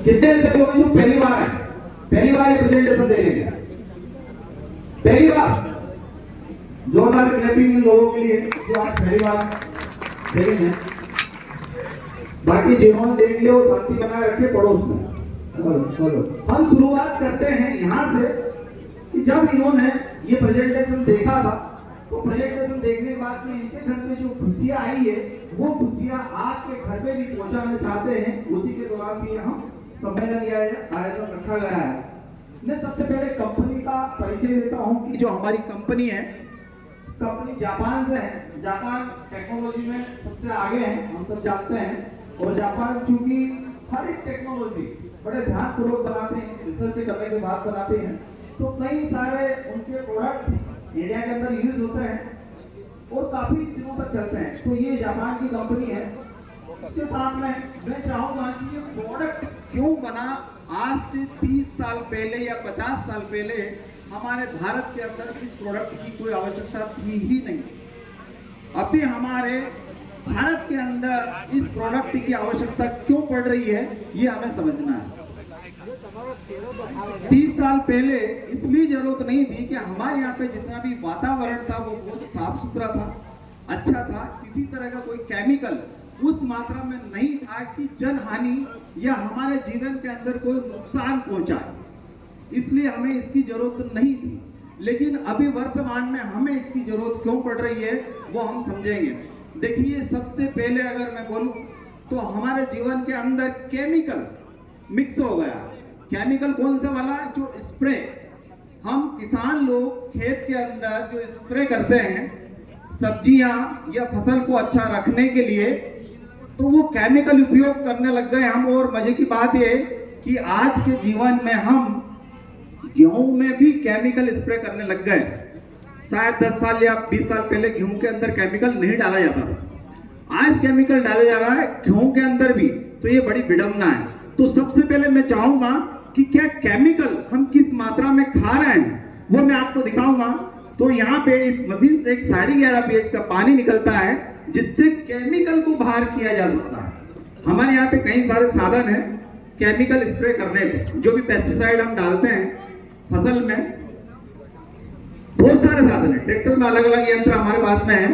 कितने से लोग जो पहली बार आए, पहली बार ये प्रेजेंटेशन दे रहे हैं, पहली बार जोरदार क्लैपिंग इन लोगों के लिए जो आज पहली बार देखेंगे। बाकी जिन्होंने देख लिया वो शांति बनाए रखे पड़ोस में। चलो हम शुरुआत करते हैं यहाँ से कि जब इन्होंने ये प्रेजेंटेशन देखा था तो प्रेजेंटेशन देखने के बाद में इनके घर में जो खुशियां आई है वो खुशियां आपके घर पे भी पहुंचाना चाहते हैं। उसी के दौरान भी हम सम्मेलन या आयोजन रखा गया है। मैं सबसे पहले कंपनी का परिचय देता हूं कि जो हमारी कंपनी है, कंपनी जापान से है। जापान टेक्नोलॉजी में सबसे आगे है, हम सब जानते हैं। और जापान चूंकि हर एक टेक्नोलॉजी बड़े ध्यानपूर्वक बनाते हैं, रिसर्च करने के बाद बनाते हैं, तो कई सारे उनके प्रोडक्ट इंडिया के अंदर यूज होते हैं और काफी दिनों तक चलते हैं। तो ये जापान की कंपनी है। इसके साथ में मैं चाहूंगा कि ये प्रोडक्ट क्यों बना आज से 30 साल पहले या 50 साल पहले हमारे भारत के अंदर इस प्रोडक्ट की कोई आवश्यकता थी ही नहीं। अभी हमारे भारत के अंदर इस प्रोडक्ट की आवश्यकता क्यों पड़ रही है ये हमें समझना है। 30 साल पहले इसलिए जरूरत नहीं थी कि हमारे यहाँ पे जितना भी वातावरण था वो बहुत साफ सुथरा था, अच्छा था, किसी तरह का कोई केमिकल उस मात्रा में नहीं था कि जन हानि या हमारे जीवन के अंदर कोई नुकसान पहुंचाए। इसलिए हमें इसकी जरूरत नहीं थी। लेकिन अभी वर्तमान में हमें इसकी जरूरत क्यों पड़ रही है वो हम समझेंगे। देखिए, सबसे पहले अगर मैं बोलूं तो हमारे जीवन के अंदर केमिकल मिक्स हो गया। केमिकल कौन सा वाला? जो स्प्रे हम किसान लोग खेत के अंदर जो स्प्रे करते हैं सब्जियां या फसल को अच्छा रखने के लिए, तो वो केमिकल उपयोग करने लग गए हम। और मजे की बात ये कि आज के जीवन में हम गेहूं में भी केमिकल स्प्रे करने लग गए। शायद 10 साल या 20 साल पहले गेहूं के अंदर केमिकल नहीं डाला जाता था, आज केमिकल डाला जा रहा है गेहूं के अंदर भी। तो ये बड़ी विडंबना है। तो सबसे पहले मैं चाहूंगा कि क्या केमिकल हम किस मात्रा में खा रहे हैं वो मैं आपको दिखाऊंगा। तो यहाँ पे इस मशीन से एक 11.5 pH का पानी निकलता है जिससे केमिकल को बाहर किया जा सकता है। हमारे यहाँ पे कई सारे साधन हैं केमिकल स्प्रे करने के। जो भी पेस्टिसाइड हम डालते हैं फसल में, बहुत सारे साधन है। ट्रैक्टर में अलग अलग यंत्र हमारे पास में है,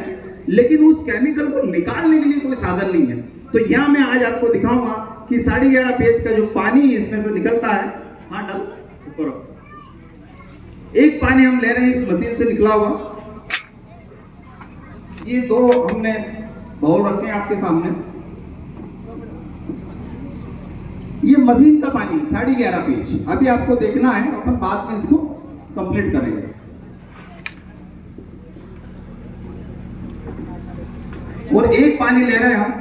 लेकिन उस केमिकल को निकालने के लिए कोई साधन नहीं है। तो यहाँ मैं आज आपको दिखाऊंगा कि 11.5 pH का जो पानी इसमें से निकलता है। हाँ, डाल ऊपर। एक पानी हम ले रहे हैं इस मशीन से निकला हुआ। ये दो हमने बाउल रखे हैं आपके सामने। ये मशीन का पानी 11.5 pH। अभी आपको देखना है, अपन बाद में इसको कंप्लीट करेंगे। और एक पानी ले रहे हैं हम,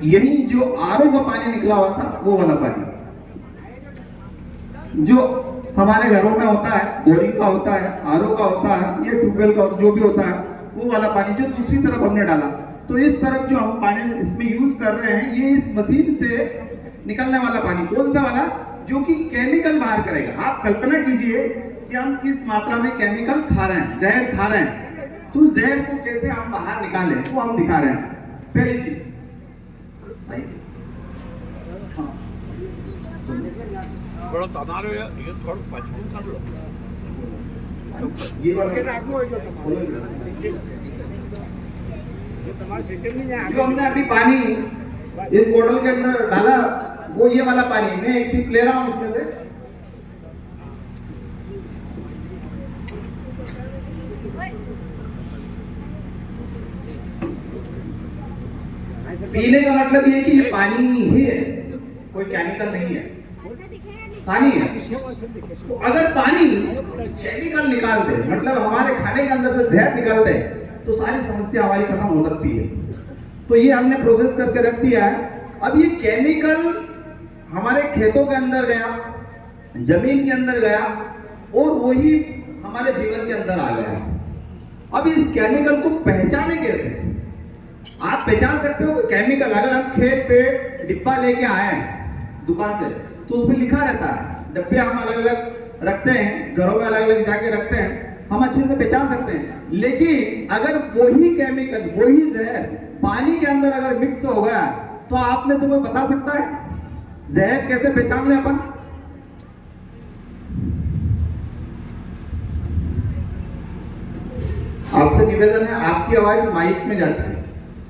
यही जो आरओ का पानी निकला हुआ था वो वाला पानी जो हमारे घरों में होता है, बोरिंग का होता है, आरओ का होता है, ये ट्यूबवेल का जो भी होता है वो वाला पानी जो दूसरी तरफ हमने डाला। तो इस तरफ जो हम पानी इसमें यूज कर रहे हैं ये इस मशीन से निकलने वाला पानी। कौन सा वाला? जो कि केमिकल बाहर करेगा। आप कल्पना कीजिए कि हम किस मात्रा में केमिकल खा रहे हैं, जहर खा रहे हैं। तो जहर को कैसे हम बाहर निकालें वो हम दिखा रहे हैं। पहली चीज थोड़ा तनाव है, ये थोड़ा मजबूत कर लो। ये वाला जो हमने अभी पानी इस बोतल के अंदर डाला वो ये वाला पानी। मैं एक सिप ले रहा हूं इसमें से। पीने का मतलब ये कि ये पानी ही है, कोई केमिकल नहीं है, पानी है। तो अगर पानी केमिकल निकाल दे, मतलब हमारे खाने के अंदर से जहर निकाल दे, तो सारी समस्या हमारी खत्म हो सकती है। तो ये हमने प्रोसेस करके रख दिया है। अब ये केमिकल हमारे खेतों के अंदर गया, जमीन के अंदर गया और वही हमारे जीवन के अंदर आ गया। अब इस केमिकल को पहचाने कैसे? आप पहचान सकते हो केमिकल। अगर हम खेत पे डिब्बा लेके आए दुकान से तो उसमें लिखा रहता है। डब्बे हम अलग अलग रखते हैं, घरों में अलग अलग जाके रखते हैं, हम अच्छे से पहचान सकते हैं। लेकिन अगर वही केमिकल, वही जहर पानी के अंदर अगर मिक्स हो गया तो आप में से कोई बता सकता है? जहर कैसे पहचान लें अपन? आपसे निवेदन है, आपकी आवाज माइक में जाती है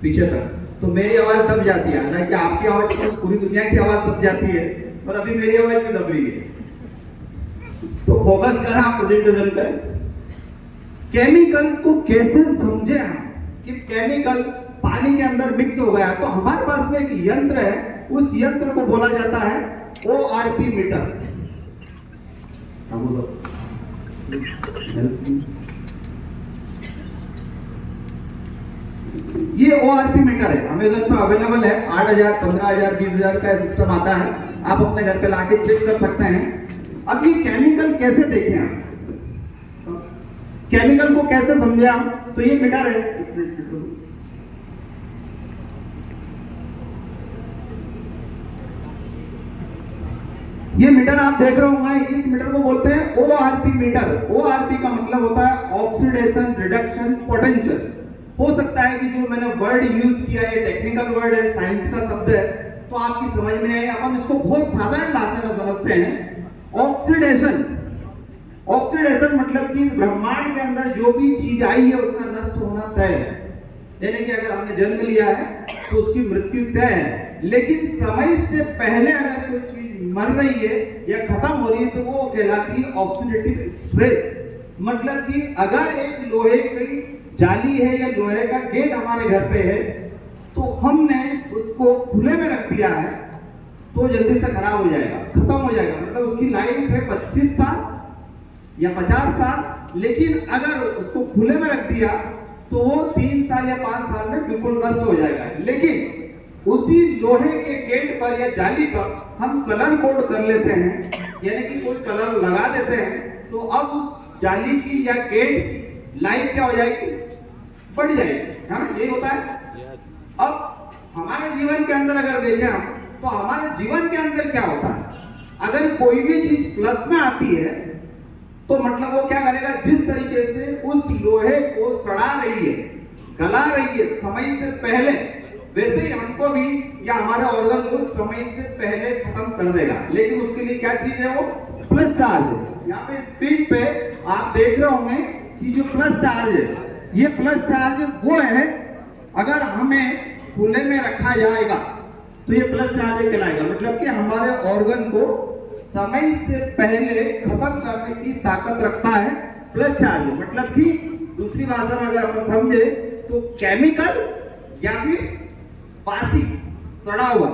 पीछे तक, तो मेरी आवाज दब जाती है। हालांकि आपकी आवाज तो पूरी दुनिया की आवाज दब जाती है, पर अभी मेरी आवाज भी दब रही है। तो फोकस करें आप प्रेजेंटेशन पे। केमिकल को कैसे समझे हम कि केमिकल पानी के अंदर मिक्स हो गया। तो हमारे पास में एक यंत्र है, उस यंत्र को बोला जाता है ORP मीटर। ये ORP मीटर है, अमेज़न पे अवेलेबल है। 8,000, 15,000, 20,000 का सिस्टम आता है, आप अपने घर पे लाके चेक कर सकते हैं। अब ये केमिकल कैसे देखें आप, केमिकल को कैसे समझे आप? तो ये मीटर है, ये मीटर आप देख रहे होंगे, इस मीटर को बोलते हैं ORP मीटर। ORP का मतलब होता है ऑक्सीडेशन रिडक्शन पोटेंशियल। हो सकता है कि जो मैंने वर्ड यूज किया है टेक्निकल वर्ड है, साइंस का शब्द है, तो आपकी समझ में नहीं आए। अपन इसको बहुत साधारण भाषा में समझते हैं। ऑक्सीडेशन, ऑक्सीडेशन मतलब कि ब्रह्मांड के अंदर जो भी चीज आई है उसका नष्ट होना तय है। यानी कि अगर हमने जन्म लिया है तो उसकी मृत्यु तय है, लेकिन समय से पहले अगर कोई चीज मर रही है या खत्म हो रही है तो वो कहलाती है ऑक्सीडेटिव स्ट्रेस। मतलब कि अगर एक लोहे की जाली है या लोहे का गेट हमारे घर पे है, तो हमने उसको खुले में रख दिया है तो जल्दी से खराब हो जाएगा, खत्म हो जाएगा। मतलब उसकी लाइफ है 25 साल या 50 साल, लेकिन अगर उसको खुले में रख दिया तो वो 3 साल या 5 साल में बिल्कुल नष्ट हो जाएगा। लेकिन उसी लोहे के गेट पर या जाली पर हम कलर कोड कर लेते हैं, यानी कि कोई कलर लगा देते हैं, तो अब उस जाली की या गेट की लाइफ क्या हो जाएगी, बढ़ जाएगी। हाँ, यही होता है। अब हमारे जीवन के अंदर अगर देखें हम, तो हमारे जीवन के अंदर क्या होता है, अगर कोई भी चीज प्लस में आती है तो मतलब वो क्या करेगा, जिस तरीके से उस लोहे को सड़ा रही है, गला रही है समय से पहले, वैसे ही हमको भी या हमारे ऑर्गन को समय से पहले खत्म कर देगा। लेकिन उसके लिए क्या चीज है, वो प्लस चार्ज है। यहाँ पे स्क्रीन पे आप देख रहे होंगे कि जो प्लस चार्ज है, ये प्लस चार्ज वो है, अगर हमें खुले में रखा जाएगा तो ये प्लस चार्ज कहलाएगा। मतलब कि हमारे ऑर्गन को समय से पहले खत्म करने की ताकत रखता है प्लस चार्ज। मतलब कि दूसरी भाषा में अगर अपन समझे तो केमिकल या फिर बासी सड़ा हुआ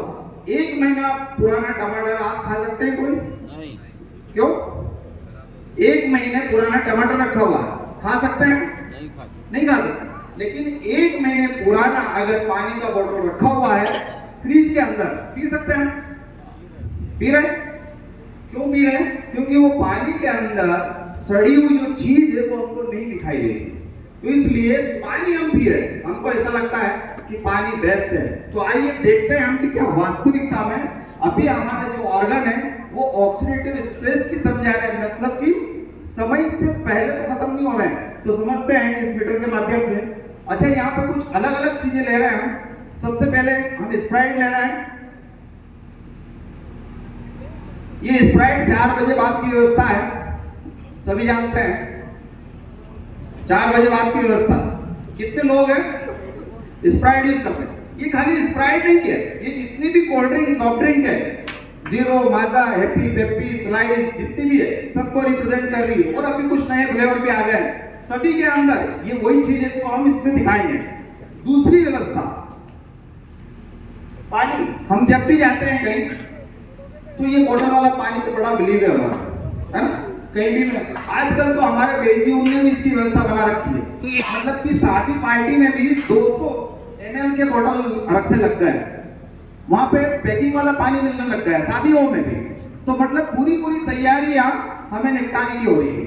1 महीना पुराना टमाटर आप खा सकते हैं? कोई नहीं। क्यों? 1 महीने पुराना टमाटर रखा हुआ खा सकते हैं? नहीं खा सकते। लेकिन 1 महीने पुराना अगर पानी का बोतल रखा हुआ है फ्रीज के अंदर, पी सकते हैं? पी रहे? क्यों पी रहे हैं? क्योंकि वो पानी के अंदर सड़ी हुई जो चीज है वो हमको नहीं दिखाई देगी, तो इसलिए पानी हम पी रहे हैं। हमको ऐसा लगता है कि पानी बेस्ट है। तो आइए देखते हैं हम कि क्या वास्तविकता में अभी हमारा जो ऑर्गन है वो ऑक्सीडेटिव स्ट्रेस की तरफ जा रहा है, मतलब कि समय से पहले तो खत्म नहीं हो रहे हैं। तो समझते हैं इस मीटर के माध्यम से। अच्छा, यहाँ पे कुछ अलग अलग चीजें ले रहे हैं हम। सबसे पहले हम स्प्राइट ले रहे हैं। ये स्प्राइट 4 बजे बाद की व्यवस्था है, सभी जानते हैं 4 बजे बाद की व्यवस्था। कितने लोग हैं स्प्राइट यूज करते हैं? ये खाली स्प्राइट नहीं है, ये जितनी भी कोल्ड ड्रिंक सॉफ्ट ड्रिंक है, जीरो, माजा, हैप्पी, पेप्सी, स्लाइस, जितनी भी है सबको रिप्रेजेंट कर रही है। और अभी कुछ नए फ्लेवर भी आ गए हैं, सभी के अंदर ये वही चीज है जो हम इसमें दिखाएंगे। दूसरी व्यवस्था, पानी। हम जब भी जाते हैं कहीं तो ये बोतल वाला पानी पे बड़ा बिलीव है हमारा, है ना? कहीं भी आजकल तो हमारे बेल्जियम ने भी इसकी व्यवस्था बना रखी है। मतलब कि शादी पार्टी में भी 200 ml के बोतल रखने लग गए, वहां पे पैकिंग वाला पानी मिलने लग गया शादियों में भी। तो मतलब पूरी तैयारियां हमें निपटाने की हो रही है।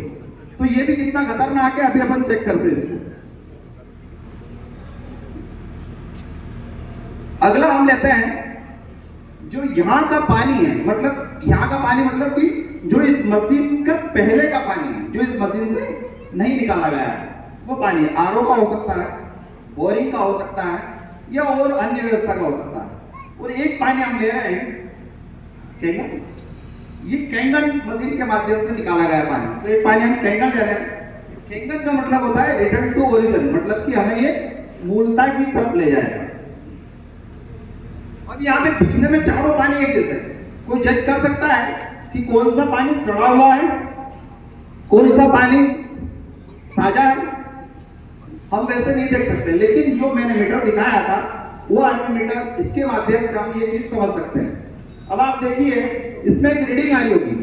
तो ये भी कितना खतरनाक है, अभी अपन चेक करते हैं इसको। अगला हम लेते हैं जो यहाँ का पानी है, मतलब यहाँ का पानी मतलब कि जो इस मशीन का पहले का पानी है, जो इस मशीन से नहीं निकाला गया है, वो पानी आरओ का हो सकता है, बोरिंग का हो सकता है, या और अन्य व्यवस्था का हो सकता है। और एक पानी हम ले रहे हैं कैंगन, ये कैंगन मशीन के माध्यम से निकाला गया पानी। तो ये पानी हम कैंगन ले रहे हैं। कैंगन का मतलब होता है रिटर्न टू ओरिजिन, मतलब कि हमें ये मूलता की तरफ ले जाएगा। अब यहाँ पे दिखने में चारों पानी एक जैसे, कोई जज कर सकता है कि कौन सा पानी सड़ा हुआ है, कौन सा पानी ताजा है? हम वैसे नहीं देख सकते, लेकिन जो मैंने मीटर दिखाया था वो मीटर, इसके माध्यम से हम ये चीज समझ सकते हैं। अब आप देखिए, इसमें एक रीडिंग आ रही होगी।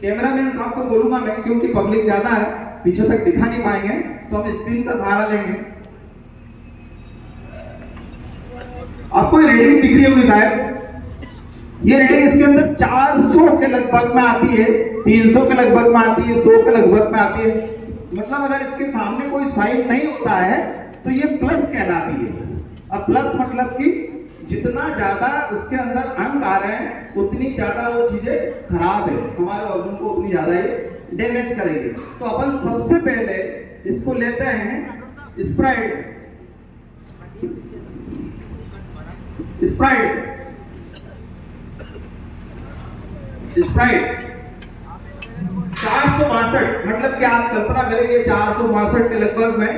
कैमरामैन साहब को बोलूंगा मैं, क्योंकि पब्लिक ज्यादा है, पीछे तक दिखा नहीं पाएंगे, तो हम स्क्रीन का सहारा लेंगे। आपको ये रीडिंग दिख रही होगी शायद। ये रीडिंग इसके अंदर 400 के लगभग में आती है, 300 के लगभग में आती है, 100 के लगभग में आती है। मतलब अगर इसके सामने कोई साइन नहीं होता है तो ये प्लस कहलाती है। अब प्लस मतलब कि जितना ज्यादा उसके अंदर अंक आ रहे हैं उतनी ज्यादा वो चीजें खराब है, हमारे ऑर्गन को उतनी ज्यादा ये डैमेज करेगी। तो अपन सबसे पहले इसको लेते हैं स्प्राइट। स्प्राइट 462, मतलब कि आप कल्पना करेंगे 462 के लगभग में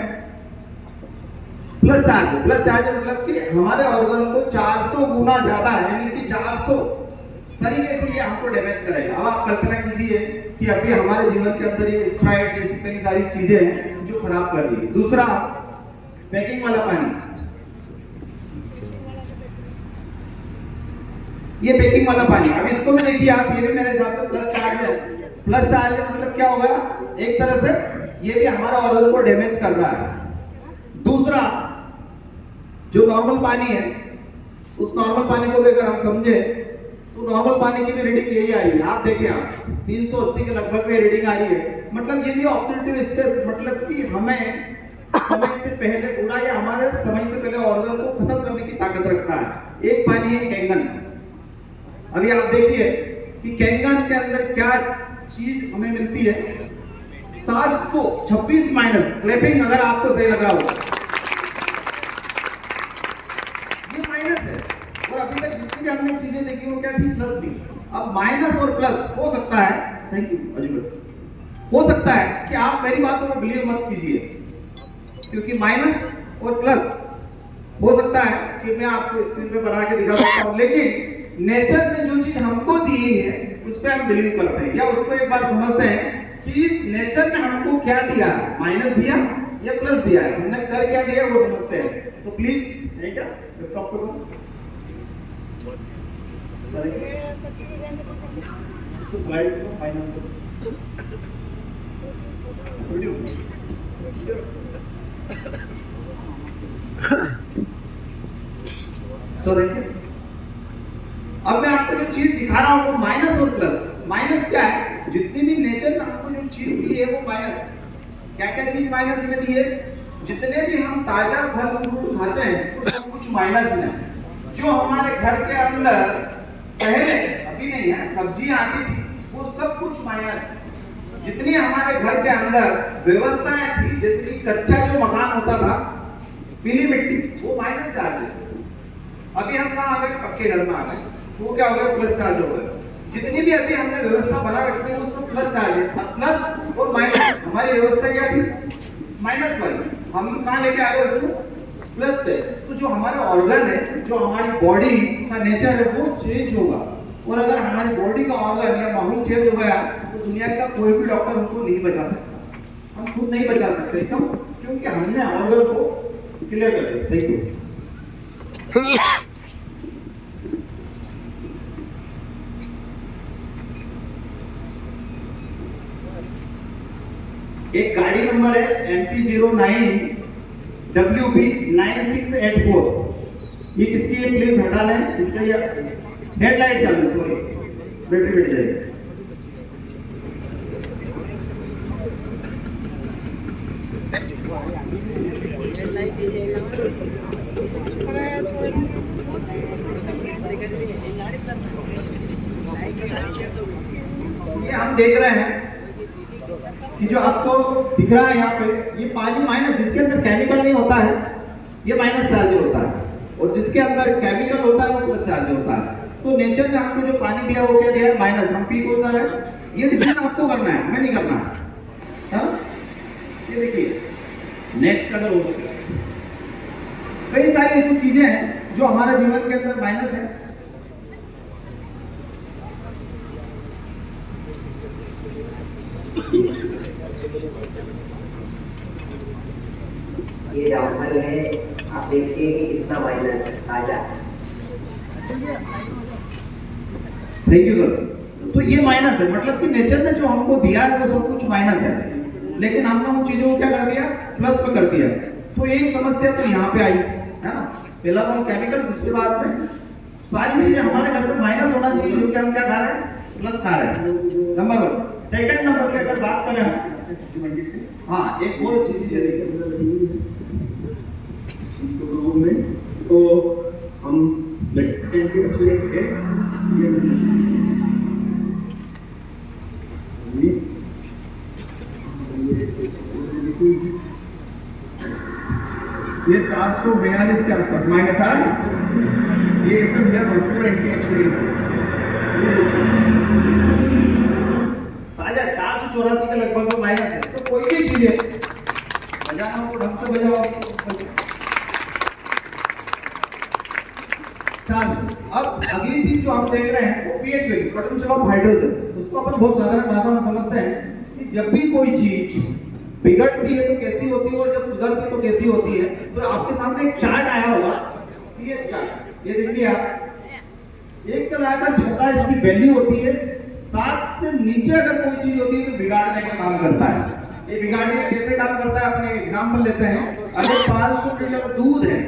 प्लस चार्ज। प्लस चार्ज मतलब कि हमारे ऑर्गन को 400 गुना ज्यादा, यानी कि 400 तरीके से ये हमको डैमेज करेगा। अब आप कल्पना कीजिए कि अभी हमारे जीवन के अंदर ये स्प्राइट जैसी कई सारी चीजें हैं जो खराब कर रही है। दूसरा, पैकिंग वाला पानी। ये पैकिंग वाला पानी, अब इसको भी देखिए आप, ये भी मेरे हिसाब से प्लस चार्ज है। प्लस चार्ज मतलब क्या होगा, एक तरह से ये भी हमारा ऑर्गन को डैमेज कर रहा है। दूसरा, जो नॉर्मल पानी है, उस नॉर्मल पानी को भी अगर हम समझे तो नॉर्मल पानी की भी रीडिंग यही आ रही है। आप देखें, आप 380 के लगभग में रीडिंग आ रही है। मतलब ये भी ऑक्सीडेटिव स्ट्रेस, मतलब कि हमें समय से पहले बूढ़ा या हमारे समय से पहले ऑर्गन को खत्म करने की ताकत रखता है। एक पानी है कैंगन। अभी आप देखिए कि कैंगन के अंदर क्या चीज हमें मिलती है, 726 माइनस। क्लैपिंग अगर आपको सही लग रहा हो, ये माइनस है। और अभी तक जितनी भी हमने चीजें देखी वो क्या थी, प्लस थी। अब माइनस और प्लस हो सकता है, थैंक यू अजगर, हो सकता है कि आप मेरी बातों में बिलीव मत कीजिए, क्योंकि माइनस और प्लस हो सकता है कि मैं आपको स्क्रीन पे बना के दिखा सकता हूं, लेकिन नेचर ने जो चीज हमको दी है उस पर हम बिलीव करते हैं, या उसको एक बार समझते हैं कि इस नेचर ने हमको क्या दिया, माइनस दिया या प्लस दिया है, हमने कर क्या दिया वो समझते हैं। तो प्लीज है क्या लैपटॉप पे इसको स्लाइड को फाइनल करो। सो देखिए, अब मैं आपको जो चीज दिखा रहा हूं वो माइनस और प्लस। माइनस क्या है, जितनी भी नेचर ने हमको जो चीज दी है वो माइनस। क्या क्या चीज माइनस में दी है, जितने भी हम ताजा फल फ्रूट खाते हैं वो सब कुछ माइनस में। जो हमारे घर के अंदर पहले, अभी नहीं है, सब्जी आती थी वो सब कुछ माइनस। जितनी हमारे घर के अंदर व्यवस्थाएं थी, जैसे कि कच्चा जो मकान होता था, पीली मिट्टी, वो माइनस चार्ज है। अभी हम कहाँ आ गए, पक्के घर में आ गए, वो क्या हो गया, प्लस चार्ज हो गया। जितनी भी अभी हमने व्यवस्था बना रखी है वो सब प्लस चार्ज है। प्लस और माइनस, हमारी व्यवस्था क्या थी, माइनस वाली, हम कहाँ लेके आ गए उसको, प्लस पे। तो जो हमारा ऑर्गन है, जो हमारी बॉडी का नेचर है वो चेंज होगा। और अगर हमारी बॉडी का ऑर्गन या माहौल चेंज हो गया तो दुनिया का कोई भी डॉक्टर हमको नहीं बचा सकता, हम खुद नहीं बचा सकते। क्यों? क्योंकि हमने ऑर्गन को क्लियर कर दिया। Thank you. एक गाड़ी नंबर है MP09 WB 9684। ये किसकी है, प्लीज हटा लें इसका। ये हेडलाइट चालू, सॉरी बैटरी बैठ जाएगी। ये हम देख रहे हैं कि जो आपको दिख रहा है यहाँ पे, ये पानी माइनस, जिसके अंदर केमिकल नहीं होता है ये माइनस चार्ज होता है, और जिसके अंदर केमिकल होता है वो प्लस चार्ज होता है। तो नेचर ने आपको जो पानी दिया वो क्या दिया है? माइनस। हम पी कौन सा है? ये डिसीजन आपको करना है, मैं नहीं करना है। हाँ? ये देखिए नेक्स्ट अगर हो सके, कई सारी ऐसी चीजें हैं जो हमारे जीवन के अंदर माइनस है। ये जामफल है, आप देखिए कि कितना माइनस ताजा। Thank you sir. तो ये माइनस है, मतलब कि नेचर ने जो हमको दिया है वो सब कुछ माइनस है, लेकिन हमने उन चीजों को क्या कर दिया? प्लस पे कर दिया। तो एक समस्या तो यहाँ पे आई है ना। पहला तो हम केमिकल, दूसरी बात में सारी चीजें हमारे घर पे माइनस होना चाहिए, जो कि हम क्या खा रहे हैं? प्लस खा रहे हैं, नंबर 1। सेकंड नंबर पे अगर बात करें हम, हाँ एक और अच्छी चीज है देखिए, तो हम एंटीऑक्सीडेंट है, ये 442 के आसपास माइनस आ रहा है। ये इसमें भैया भरपूर एंटीऑक्सीडेंट है। ताजा 484 के लगभग माइनस है। तो कोई भी चीज है, बजाना को ढंग से बजाओ। अब अगली चीज जो हम देख रहे हैं वो pH value, potential of hydrogen. उसको अपन बहुत साधारण भाषा में समझते हैं कि जब भी कोई चीज बिगड़ती है तो कैसी होती है और जब सुधरती है तो कैसी होती है। तो आपके सामने एक चार्ट आया होगा, पीएच चार्ट। ये देखिए आप, 1 से लेकर 6 इसकी वैल्यू होती है। 7 से नीचे अगर कोई चीज होती है तो बिगाड़ने का काम करता है। ये बिगाड़ने का कैसे काम करता है, अपने एग्जाम्पल लेते हैं। अगर 500 लीटर दूध है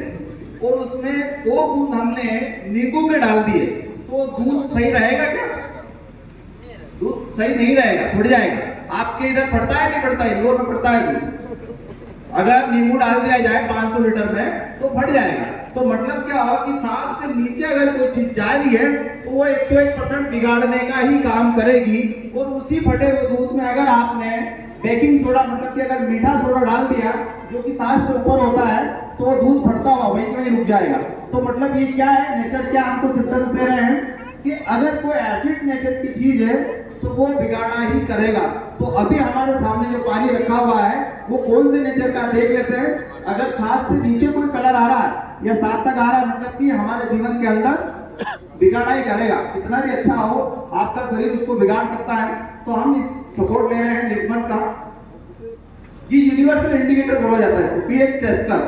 और उसमें 2 बूंद हमने नींबू के डाल दिए, तो दूध सही रहेगा क्या? दूध सही नहीं रहेगा, फट जाएगा। आपके इधर पड़ता है नहीं पड़ता है? इंदौर में पड़ता है दूध। अगर नींबू डाल दिया जाए 500 लीटर में तो फट जाएगा। तो मतलब क्या हो कि 7 से नीचे अगर कोई चीज जा रही है तो वो 101% बिगाड़ने का ही काम करेगी। और उसी फटे हुए दूध में अगर आपने बेकिंग सोडा, मतलब कि अगर मीठा सोडा डाल दिया जो कि 7 से ऊपर होता है, तो वो दूध फटता हुआ वहीं के वहीं रुक जाएगा। तो मतलब ये क्या है, नेचर क्या हमको सिम्टम्स दे रहे हैं कि अगर कोई एसिड नेचर की चीज है तो वो बिगाड़ा ही करेगा। तो अभी हमारे सामने जो पानी रखा हुआ है वो कौन से नेचर का देख लेते हैं। अगर 7 से नीचे कोई कलर आ रहा है या 7 तक आ रहा है, मतलब कि हमारे जीवन के अंदर बिगाड़ा ही करेगा। कितना भी अच्छा हो, आपका शरीर उसको बिगाड़ सकता है। तो हम इस सपोर्ट ले रहे हैं लिटमस का। ये यूनिवर्सल इंडिकेटर बोला जाता है इसको, पीएच टेस्टर।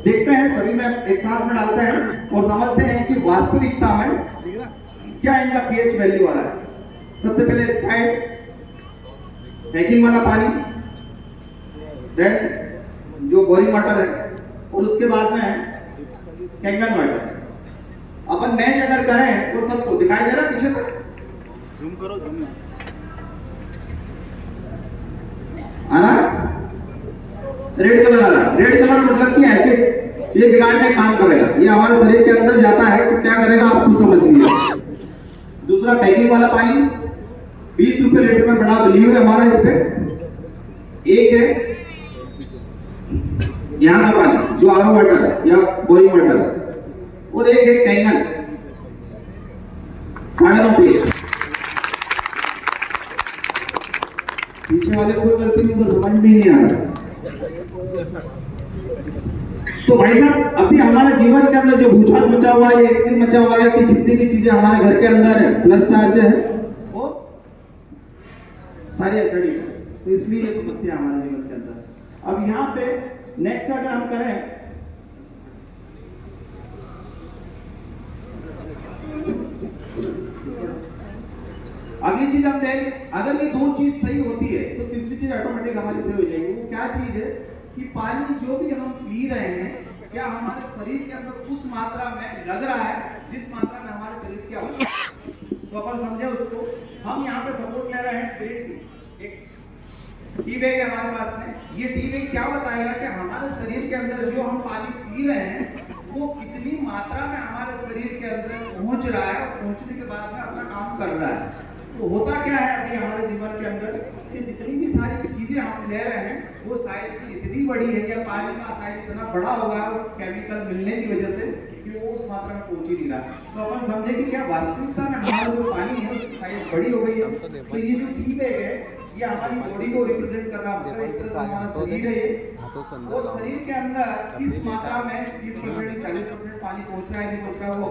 देखते हैं सभी में एक साथ में डालते हैं और समझते हैं कि वास्तविकता में क्या इनका पीएच वैल्यू आ रहा है। सबसे पहले स्प्राइट, पैकिंग वाला पानी, देन जो बोरिंग वाटर है, और उसके बाद में कैंगन वाटर। अपन मैच अगर करें तो सबको दिखाई दे रहा है पीछे तक? जूम करो, जूम आ रहा है? रेड कलर आ रहा है। रेड कलर मतलब कि एसिड, ये बिगाड़ने का काम करेगा। ये हमारे शरीर के अंदर जाता है तो क्या करेगा आप खुद समझ लीजिए। दूसरा पैकिंग वाला पानी, 20 रुपए लीटर में बड़ा वैल्यू है हमारा इस पे। एक है यहाँ का पानी जो आरओ वाटर है या बोरिंग वाटर, और एक है कैंगन 9.5 पीएच। पीछे वाले कोई गलती नहीं, तो समझ में नहीं आ रहा। तो भाई साहब, अभी हमारे जीवन के अंदर जो भूचाल मचा हुआ है, इसलिए मचा हुआ है कि जितनी भी चीजें हमारे घर के अंदर है प्लस चार्ज है वो सारी एसिडिक है। तो इसलिए ये समस्या हमारे जीवन के अंदर। अब यहाँ पे नेक्स्ट अगर हम करें, अगली चीज हम देखें, अगर ये 2 चीज सही होती है तो तीसरी चीज ऑटोमेटिक हमारी सही हो जाएगी। वो क्या चीज है कि पानी जो भी हम पी रहे हैं, क्या हमारे शरीर के अंदर उस मात्रा में लग रहा है जिस मात्रा में हमारे शरीर की आवश्यकता। तो अपन समझे उसको। हम यहाँ पे सपोर्ट ले रहे हैं ग्रीन टी। एक टी बैग है हमारे पास में। ये टी बैग क्या बताएगा कि हमारे शरीर के अंदर जो हम पानी पी रहे हैं वो कितनी मात्रा में हमारे शरीर के अंदर पहुंच रहा है, और पहुंचने के बाद में अपना काम कर रहा है। तो होता क्या है अभी हमारे जीवन के अंदर कि जितनी भी सारी चीजें हम ले रहे हैं वो साइज भी इतनी बड़ी है, या पानी का साइज इतना बड़ा हुआ है उस केमिकल मिलने की वजह से कि वो उस मात्रा में पहुंच ही नहीं रहा। तो अपन समझे कि क्या वास्तविकता में हमारा जो पानी है उसकी साइज बड़ी हो गई है। तो ये जो टी बैग है ये हमारी बॉडी को रिप्रेजेंट कर रहा है, मतलब एक तरह से हमारा शरीर है ये। और शरीर के अंदर किस मात्रा में 30% 40% पानी पहुंच रहा है नहीं पहुंच रहा है वो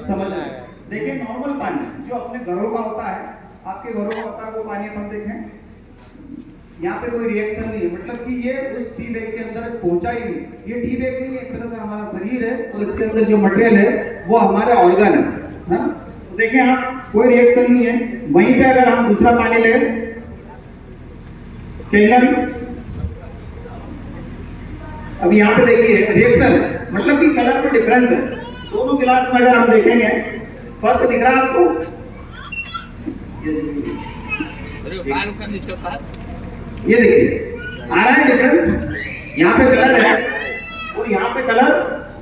समझ रहे हैं। देखिए नॉर्मल पानी जो अपने घरों का होता है, आपके घरों का होता है वो पानी अपन देखें, यहाँ पे कोई रिएक्शन नहीं है, मतलब कि ये उस टी बैग के अंदर पहुंचा ही नहीं। ये टी बैग नहीं है, एक तरह से हमारा शरीर है और इसके अंदर जो मटेरियल है वो हमारे ऑर्गन है। तो देखें आप कोई रिएक्शन नहीं है। वहीं पे अगर हम दूसरा पानी ले कैंगन, अब यहाँ पे देखिए रिएक्शन, मतलब कि कलर में डिफरेंस है। दोनों गिलास में अगर हम देखेंगे फर्क दिख रहा है आपको? ये देखिए आ रहा है डिफरेंस, यहाँ पे कलर है और यहाँ पे कलर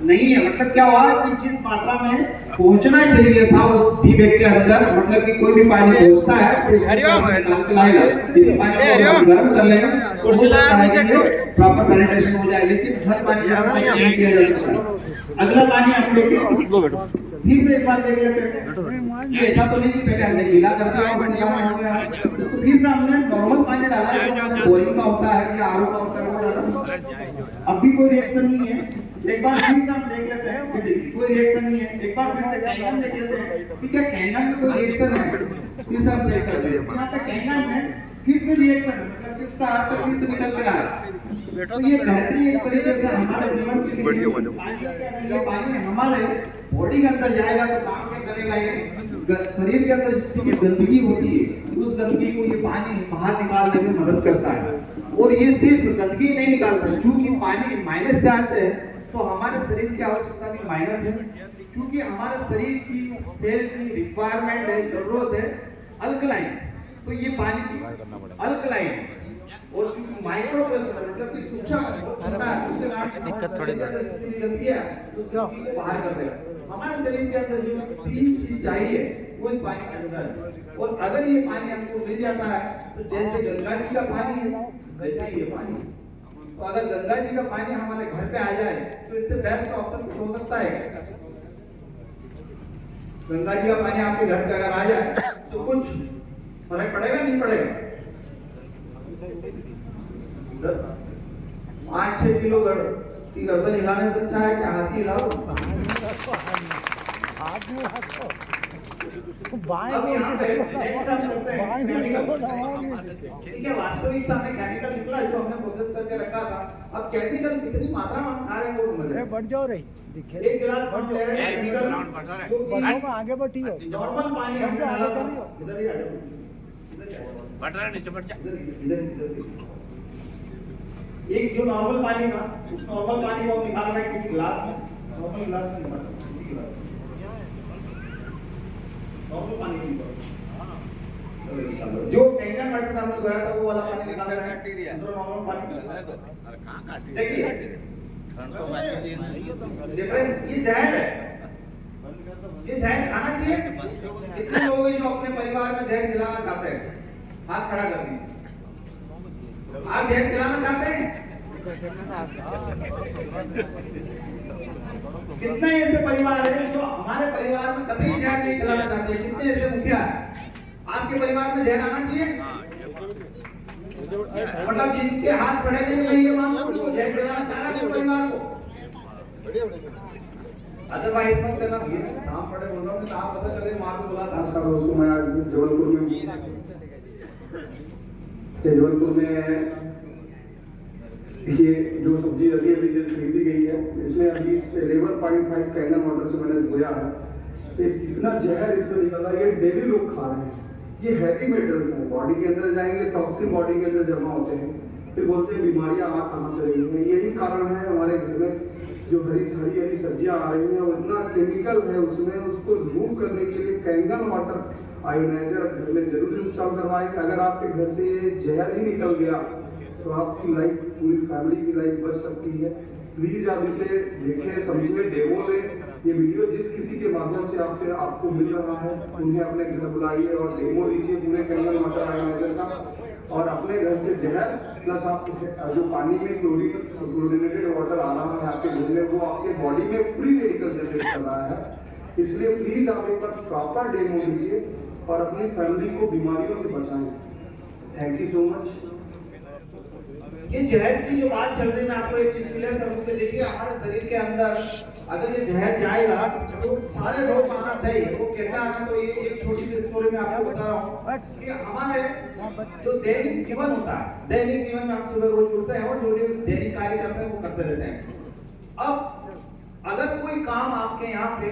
नहीं है। मतलब क्या हुआ कि जिस मात्रा में पहुंचना चाहिए था उस टी बैग के अंदर, मतलब कि कोई भी पानी पहुंचता है तो निकाल के लाएगा, इसी पानी को हम गर्म कर लेंगे तो हो सकता है कि ये प्रॉपर पेनिट्रेशन हो जाए, लेकिन हर पानी नहीं किया जा सकता। अगला पानी हम देखें, फिर से एक बार देख लेते हैं। ये ऐसा तो नहीं कि पहले हमने गीला कर दिया और निकालना हो गया, तो फिर से हमने नॉर्मल पानी डाला है जो हमारे बोरिंग का होता है या आरओ का होता है वो डाला, अब भी कोई रिएक्शन नहीं है। एक बार फिर से हम देख लेते हैं, ये देखिए कोई रिएक्शन नहीं है। एक बार फिर से कैंगन देख लेते हैं कि क्या कैंगन में कोई रिएक्शन है, फिर से हम चेक करते हैं। यहाँ पे कैंगन में फिर से रिएक्शन है, मतलब कि उसका अर्क फिर से निकल के आया। तो ये बेहतरीन एक तरीके से हमारे जीवन के लिए पानी है कि अगर ये पानी हमारे बॉडी के अंदर जाएगा तो काम क्या करेगा, ये शरीर के अंदर जितनी भी गंदगी होती है उस गंदगी को ये पानी बाहर निकालने में मदद करता है। और ये सिर्फ गंदगी नहीं निकालता, चूंकि पानी माइनस चार्ज है तो हमारे शरीर की आवश्यकता भी माइनस है, क्योंकि हमारे शरीर की सेल की रिक्वायरमेंट है, जरूरत है अल्कलाइन। तो ये पानी भी अल्कलाइन और चूंकि माइक्रो क्लस्टर मतलब कि सूक्ष्म छोटा है, उसके कारण जितनी गंदगी है उस गंदगी को बाहर कर देगा। हमारे शरीर के अंदर जो 3 चीज चाहिए वो इस पानी के अंदर है। और अगर ये पानी हमको मिल जाता है तो जैसे गंगा जी का पानी है वैसे ही ये पानी। तो अगर गंगा जी का पानी हमारे घर पे आ जाए तो इससे बेस्ट ऑप्शन कुछ हो सकता है? गंगा जी का पानी आपके घर पे अगर आ जाए तो कुछ फर्क पड़ेगा नहीं पड़ेगा? 5-6 किलो की गर्दन हिलाने से अच्छा है कि हाथी हिलाओ। अब यहाँ पे नेक्स्ट हम करते हैं केमिकल। ठीक है, वास्तविकता में केमिकल निकला जो हमने प्रोसेस करके रखा था। अब केमिकल कितनी मात्रा में हम खा रहे हैं वो समझ रहे हैं। बढ़ जाओ रही एक गिलास हम ले रहे हैं केमिकल, आगे बढ़ी हो नॉर्मल पानी हमने डाला था, इधर ही आ जाओ, बढ़ रहा है नीचे बढ़ जा। इधर एक जो नॉर्मल पानी था उस नॉर्मल पानी को हम निकाल रहे हैं किसी गिलास में, नॉर्मल गिलास में निकाल रहे हैं, किसी गिलास में नॉर्मल पानी निकाल, जो कैंगन वाटर से हमने धोया था वो वाला पानी निकाल रहे हैं, दूसरा नॉर्मल पानी। देखिए डिफरेंस, ये जहर है, ये जहर खाना चाहिए। कितने लोग हैं जो अपने परिवार में जहर खिलाना चाहते हैं? हाथ खड़ा कर दीजिए। आप जहर खिलाना चाहते हैं? कितने ऐसे परिवार हैं जो हमारे परिवार में कतई जहर नहीं खिलाना चाहते? कितने ऐसे मुखिया आपके परिवार में जहर आना चाहिए? मतलब जिनके हाथ खड़े नहीं, मैं ये मान लूं कि वो जहर खिलाना चाह रहा है परिवार को। अदरवाइज मत करना, नाम पड़े बोल रहा हूँ, आप पता चले वहां पे बुला था। दोस्तों मैं आज जबलपुर में ये जो सब्जी लगी अभी जो खरीदी गई है इसमें अभी 11.5 कैंगन वाटर से मैंने धोया है। तो इतना जहर इसमें निकला, ये डेली लोग खा रहे हैं। ये हैवी मेटल्स हैं, बॉडी के अंदर जाएंगे, टॉक्सिन बॉडी के अंदर जमा होते हैं, फिर बोलते हैं बीमारियां आ कहाँ से रही हैं। यही कारण है हमारे घर में जो हरी सब्जियां आ रही हैं वो इतना केमिकल है उसमें, उसको रिमूव करने के लिए कैंगन वाटर आयोनाइजर घर में जरूर इंस्टॉल करवाएं। अगर आपके घर से ये जहर ही निकल गया तो आपकी लाइफ, पूरी फैमिली की लाइफ बच सकती है। प्लीज आप इसे देखें, समझें, डेमो लें। ये वीडियो जिस किसी के माध्यम से आपको मिल रहा है उन्हें अपने घर बुलाइए और डेमो लीजिए पूरे कैंगन वाटर आयोनाइजर का। और अपने घर से जहर प्लस आप जो पानी में क्लोरिनेटेड वाटर आ रहा है आपके घर में, वो आपके बॉडी में फ्री रेडिकल जनरेट कर रहा है। इसलिए प्लीज आप एक बार प्रॉपर डेमो लीजिए और अपनी फैमिली को बीमारियों से बचाएं। Thank you so much. ये जहर की जो बात चल रही है, मैं आपको एक चीज क्लियर कर दूं कि देखिए हमारे शरीर के अंदर अगर ये जहर जाएगा तो सारे रोग आना तय है। वो कैसे आना, तो ये एक छोटी सी स्टोरी में आपको बता रहा हूँ कि हमारे जो दैनिक जीवन होता है, दैनिक जीवन में हम सुबह रोज उठते हैं और जो भी दैनिक कार्य करते हैं वो करते रहते हैं। अब अगर कोई काम आपके यहाँ पे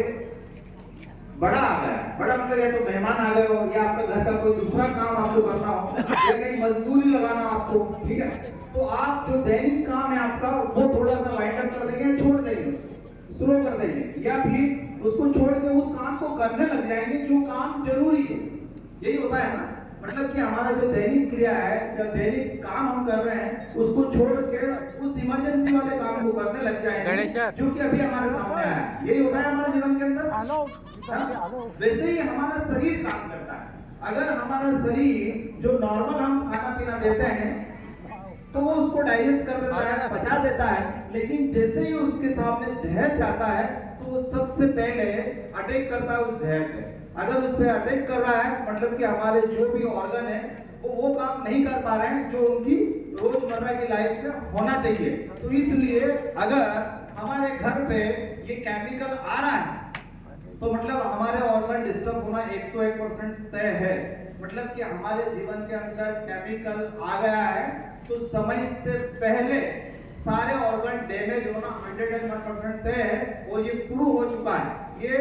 बड़ा आ गया, बड़ा मतलब या तो मेहमान आ गए हो या आपका घर का कोई दूसरा काम आपको करना हो या कहीं मजदूरी लगाना आपको, ठीक है, तो आप जो दैनिक काम है आपका वो थोड़ा सा वाइंड अप कर देंगे, छोड़ देंगे, स्लो कर देंगे, या फिर उसको छोड़ के उस काम को करने लग जाएंगे जो काम जरूरी है। यही होता है ना, मतलब कि हमारा जो दैनिक क्रिया है, जो दैनिक काम हम कर रहे हैं, उसको छोड़ के उस इमरजेंसी वाले काम को करने लग जाएंगे जो कि अभी हमारे सामने आया है। यही होता है हमारे जीवन के अंदर। वैसे ही हमारा शरीर काम करता है। अगर हमारा शरीर जो नॉर्मल हम खाना पीना देते हैं तो वो उसको डाइजेस्ट कर देता है, पचा देता है, लेकिन जैसे ही उसके सामने जहर जाता है तो वो सबसे पहले अटैक करता है उस जहर पे। अगर उस पे अटैक कर रहा है मतलब कि हमारे जो भी ऑर्गन है वो काम नहीं कर पा रहे हैं जो उनकी रोजमर्रा की लाइफ में होना चाहिए। तो इसलिए अगर हमारे घर पे ये केमिकल आ रहा है तो मतलब हमारे ऑर्गन डिस्टर्ब होना 101% तय है। मतलब कि हमारे जीवन के अंदर केमिकल आ गया है तो समय से पहले सारे ऑर्गन डैमेज होना 101% तय है और ये प्रूव हो चुका है। ये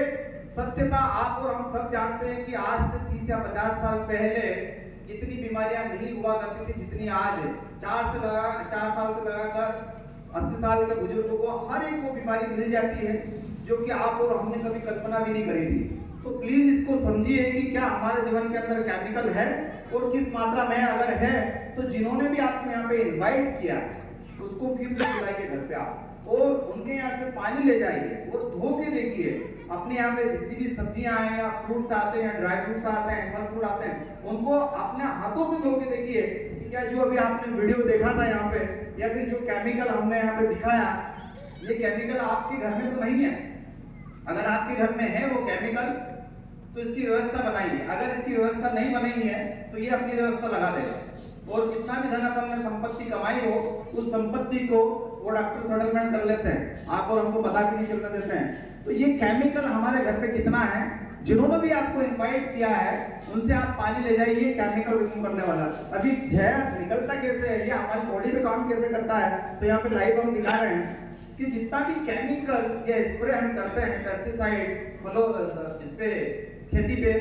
सत्यता आप और हम सब जानते हैं कि आज से 30 या 50 साल पहले इतनी बीमारियां नहीं हुआ करती थी जितनी आज है। 4 साल से लगाकर 80 साल के बुजुर्गों को हर एक को बीमारी मिल जाती है जो कि आप और हमने कभी कल्पना भी नहीं करी थी। तो प्लीज इसको समझिए कि क्या हमारे जीवन के अंदर केमिकल है और किस मात्रा में अगर है तो जिन्होंने भी आपको यहाँ पे इनवाइट किया उसको फिर से बुलाइए घर पे आप और उनके यहाँ से पानी ले जाइए और धो के देखिए। अपने यहाँ पे जितनी भी सब्जियां आए या फ्रूट्स आते हैं, ड्राई फ्रूट्स आते हैं, फल फ्रूट आते हैं, उनको अपने हाथों से धो के देखिए कि क्या जो अभी आपने वीडियो देखा था यहाँ पे या फिर जो केमिकल हमने यहाँ पे दिखाया, ये केमिकल आपके घर में तो नहीं है। अगर आपके घर में है वो केमिकल तो इसकी व्यवस्था बनाइए। अगर इसकी व्यवस्था नहीं बनाई है तो ये अपनी व्यवस्था लगा देगा और कितना भी धन अपन ने संपत्ति कमाई हो उस संपत्ति को वो डॉक्टर सेटलमेंट कर लेते हैं, आप और हमको पता भी नहीं चलने देते हैं। तो ये केमिकल हमारे घर पे कितना है, जिन्होंने भी आपको इनवाइट किया है उनसे आप पानी ले जाइए केमिकल रिमूव करने वाला। अभी जहर निकलता कैसे है, ये हमारी बॉडी पे काम कैसे करता है, तो यहाँ पे लाइव हम दिखा रहे हैं कि जितना भी केमिकल या स्प्रे हम करते हैं पेस्टिसाइड फलों इस पे खेती पे,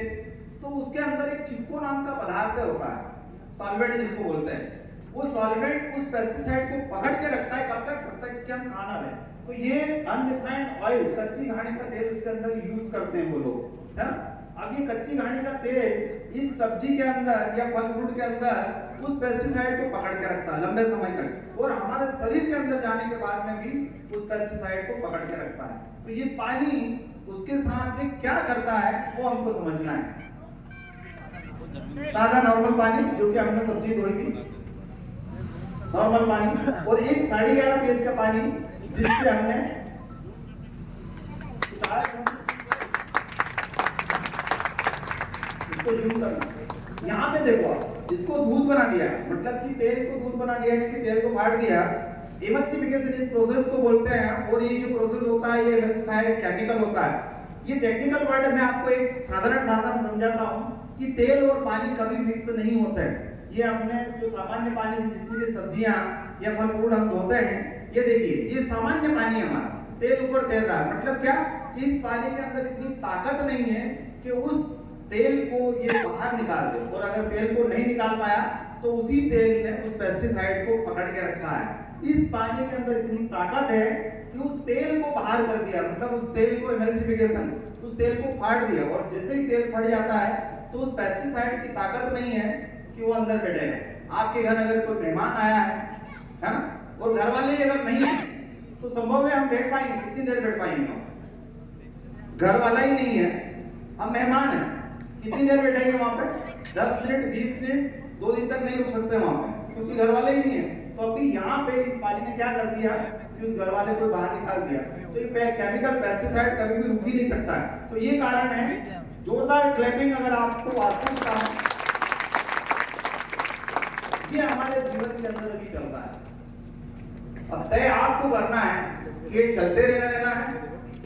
तो उसके अंदर एक चिपको नाम का पदार्थ होता है, सॉल्वेंट जिसको बोलते हैं। वो सॉल्वेंट उस पेस्टिसाइड को पकड़ के रखता है कब तक कि हम खाना लें। तो ये अनरिफाइंड ऑयल, कच्ची घानी का तेल उसके अंदर यूज करते हैं वो लोग, है ना। अब ये कच्ची घानी का तेल इस सब्जी के अंदर या फल फ्रूट के अंदर उस पेस्टिसाइड को पकड़ के रखता है लंबे समय तक और हमारे शरीर के अंदर जाने के बाद में भी उस पेस्टिसाइड को पकड़ के रखता है। तो ये पानी उसके साथ में क्या करता है वो हमको समझना है। सादा नॉर्मल पानी जो कि हमने सब्जी धोई थी, नॉर्मल पानी, और एक 11.5 पेज का पानी जिससे हमने इसको यूज करना। यहाँ पे देखो आप इसको दूध बना दिया, मतलब कि तेल को दूध बना दिया, यानी कि तेल को फाड़ दिया। एमल्सिफिकेशन इस प्रोसेस को बोलते हैं और ये जो प्रोसेस होता है ये एमल्सिफायर केमिकल होता है। ये टेक्निकल वर्ड है, मैं आपको एक साधारण भाषा में समझाता हूँ कि तेल और पानी कभी मिक्स नहीं होते हैं। ये अपने जो सामान्य पानी से जितनी भी सब्जियां या फल फ्रूट हम धोते हैं, ये देखिए ये सामान्य पानी है हमारा, तेल ऊपर तैर रहा है। मतलब क्या कि इस पानी के अंदर इतनी ताकत नहीं है कि उस तेल को ये बाहर निकाल दे, और अगर तेल को नहीं निकाल पाया तो उसी तेल ने उस पेस्टिसाइड को पकड़ के रखा है। इस पानी के अंदर इतनी ताकत है कि उस तेल को बाहर कर दिया, मतलब उस तेल को एमल्सिफिकेशन, उस तेल को फाड़ दिया, और जैसे ही तेल फट जाता है तो उस पेस्टिसाइड की ताकत नहीं है कि वो अंदर बैठेगा। आपके घर अगर कोई मेहमान आया है ना, और घर वाले अगर नहीं है तो संभव है हम बैठ पाएंगे, कितनी देर बैठ पाएंगे हम? घर वाला ही नहीं है, हम मेहमान हैं, कितनी देर बैठेंगे वहां पे? 10 मिनट, 20 मिनट, 2 दिन तक नहीं रुक सकते वहां पे, क्योंकि घर वाले ही नहीं है। तो अभी यहाँ पे इस पानी ने क्या कर दिया कि उस घर वाले को बाहर निकाल दिया। तो ये केमिकल पेस्टिसाइड कभी भी रुक ही नहीं सकता है। तो ये कारण है। जोरदार क्लैपिंग अगर आपको वास्तविकता, ये हमारे जीवन के अंदर अभी चल रहा है। अब तय आपको करना है कि ये चलते रहने देना है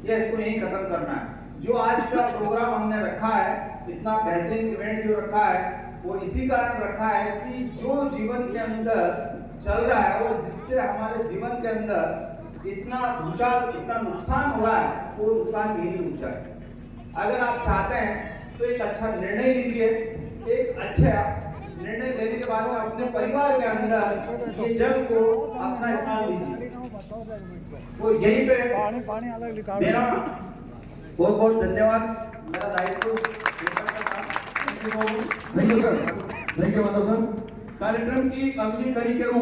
या इसको यहीं खत्म करना है। जो आज का प्रोग्राम हमने रखा है, इतना बेहतरीन इवेंट जो रखा है, वो इसी कारण रखा है कि जो जीवन के अंदर चल रहा है और जिससे हमारे जीवन के अंदर इतना भूचाल, इतना नुकसान हो रहा है, वो नुकसान यही रुक जाए। अगर आप चाहते हैं तो एक अच्छा निर्णय लीजिए। एक अच्छा निर्णय लेने के बाद में अपने परिवार के अंदर ये जल को अपना स्थान लीजिए। वो यहीं पे मेरा बहुत बहुत धन्यवाद। मेरा दायित्व thank you sir, thank you Madhav sir. कार्यक्रम की अगली कड़ी के रूप